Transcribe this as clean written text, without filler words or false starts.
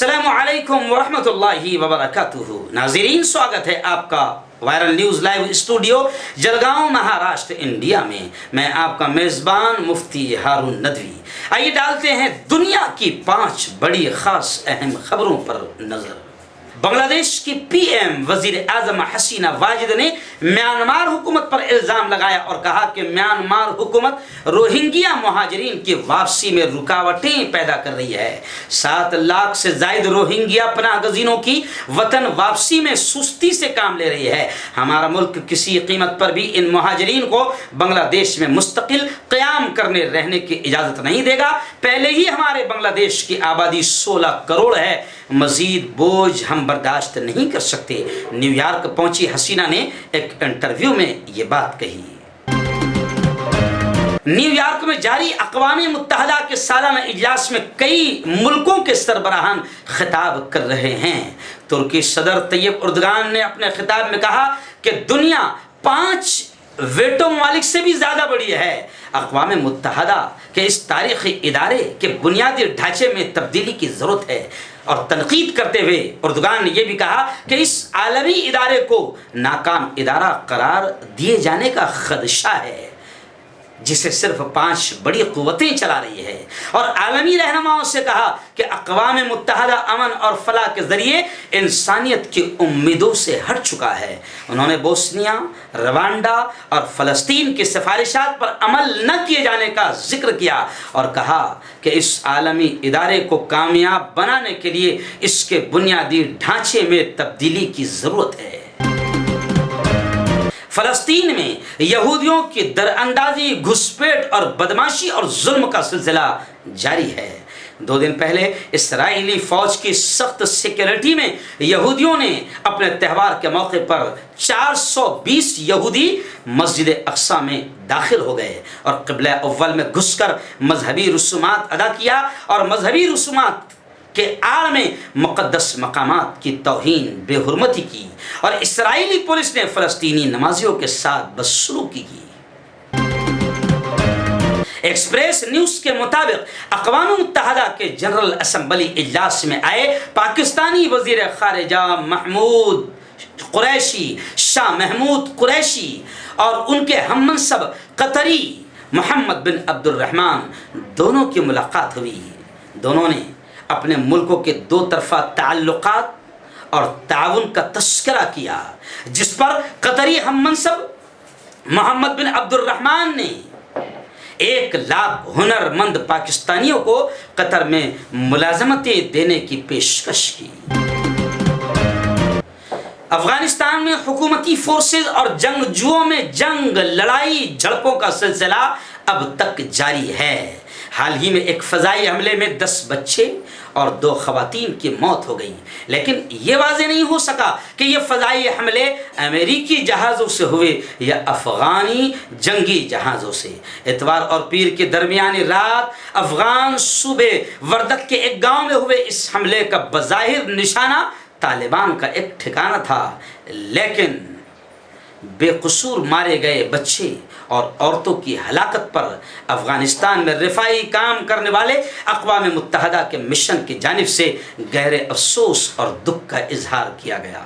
अस्सलामु अलैकुम वरहमतुल्लाहि वबरकातुहू। नाज़रीन, स्वागत है आपका viral news live studio Jalgaon, Maharashtra, India में। मैं आपका मेज़बान मुफ्ती हारून नदवी। आइए डालते हैं दुनिया की 5 बड़ी खास अहम खबरों पर नजर। बांग्लादेश की पीएम वजीर आजम हसीना वाजिद ने म्यांमार हुकूमत पर इल्ज़ाम लगाया और कहा कि म्यांमार हुकूमत रोहिंग्या मुहाजिरीन की वापसी में रुकावटें पैदा कर रही है। 7 लाख से ज़ायद रोहिंग्या पनाह गज़ीनों की वतन वापसी में सुस्ती से काम ले रही है। हमारा मुल्क किसी कीमत पर भी इन मुहाजिरीन को बांग्लादेश में मुस्तकिल क़याम करने रहने की इजाज़त नहीं देगा। पहले ही हमारे बांग्लादेश की आबादी 16 करोड़ है, मज़ीद बोझ हम बर्दाश्त नहीं कर सकते। न्यूयॉर्क पहुंची हसीना ने एक इंटरव्यू में ये बात कही। न्यूयॉर्क में जारी अक़वाम मुत्तहदा के सालाना इजलास में कई मुल्कों के सरबराहान खिताब कर रहे हैं। तुर्की सदर तैयब उर्दगान ने अपने खिताब में कहा कि दुनिया 5 वेटो ममालिक से भी ज़्यादा बड़ी है। अक़वाम मुत्तहदा के इस तारीख़ी इदारे के बुनियादी ढांचे में तब्दीली की ज़रूरत है। और तनकीद करते हुए उर्दगान ने यह भी कहा कि इस आलमी इदारे को नाकाम इदारा करार दिए जाने का खदशा है, जिसे सिर्फ 5 बड़ी क़ुव्वतें चला रही है। और आलमी रहनुमाओं से कहा कि अक़वाम मुत्तहदा अमन और फलाह के ज़रिए इंसानियत की उम्मीदों से हट चुका है। उन्होंने बोस्निया, रवांडा और फ़लस्तीन की सिफारिशात पर अमल न किए जाने का जिक्र किया और कहा कि इस आलमी इदारे को कामयाब बनाने के लिए इसके बुनियादी ढांचे में तब्दीली की ज़रूरत है। फ़लस्तीन में यहूदियों की दरअंदाजी, घुसपैठ और बदमाशी और जुल्म का सिलसिला जारी है। 2 दिन पहले इसराइली फ़ौज की सख्त सिक्योरिटी में यहूदियों ने अपने त्यौहार के मौके पर 420 यहूदी मस्जिद अक्सा में दाखिल हो गए और क़िबला अव्वल में घुसकर मजहबी रसूमात अदा किया और मजहबी रसूमात के आड़ में मुक़द्दस मकामात की तौहीन, बेहुरमती की और इसराइली पुलिस ने फ़लस्तीनी नमाजियों के साथ बदसलूकी की। एक्सप्रेस न्यूज़ के मुताबिक अक़वाम मुत्तहदा के जनरल असम्बली इजलास में आए पाकिस्तानी वज़ीर ख़ारिजा महमूद कुरैशी, शाह महमूद कुरैशी और उनके हममनसब कतरी मोहम्मद बिन अब्दुर्रहमान दोनों की मुलाकात हुई। दोनों ने अपने मुल्कों के 2 तरफ़ा ताल्लुक़ात और ताउन का तस्करा किया, जिस पर कतरी हममनसब मोहम्मद बिन अब्दुर्रहमान ने 1 लाख हुनरमंद पाकिस्तानियों को कतर में मुलाजमतें देने की पेशकश की। अफगानिस्तान में हुकूमती फोर्सेज और जंगजुओं में जंग, लड़ाई, झड़पों का सिलसिला अब तक जारी है। हाल ही में एक फ़ज़ाई हमले में 10 बच्चे और 2 ख़वातीन की मौत हो गई, लेकिन ये वाज़ेह नहीं हो सका कि ये फ़ज़ाई हमले अमेरिकी जहाज़ों से हुए या अफ़गानी जंगी जहाज़ों से। इतवार और पीर के दरमियानी रात अफ़गान सूबे वर्दक के एक गांव में हुए इस हमले का बज़ाहिर निशाना तालिबान का एक ठिकाना था, लेकिन बेकसूर मारे गए बच्चे और औरतों की हलाकत पर अफ़गानिस्तान में रिफ़ाई काम करने वाले अक़वाम मुत्तहदा के मिशन की जानिब से गहरे अफसोस और दुख का इजहार किया गया।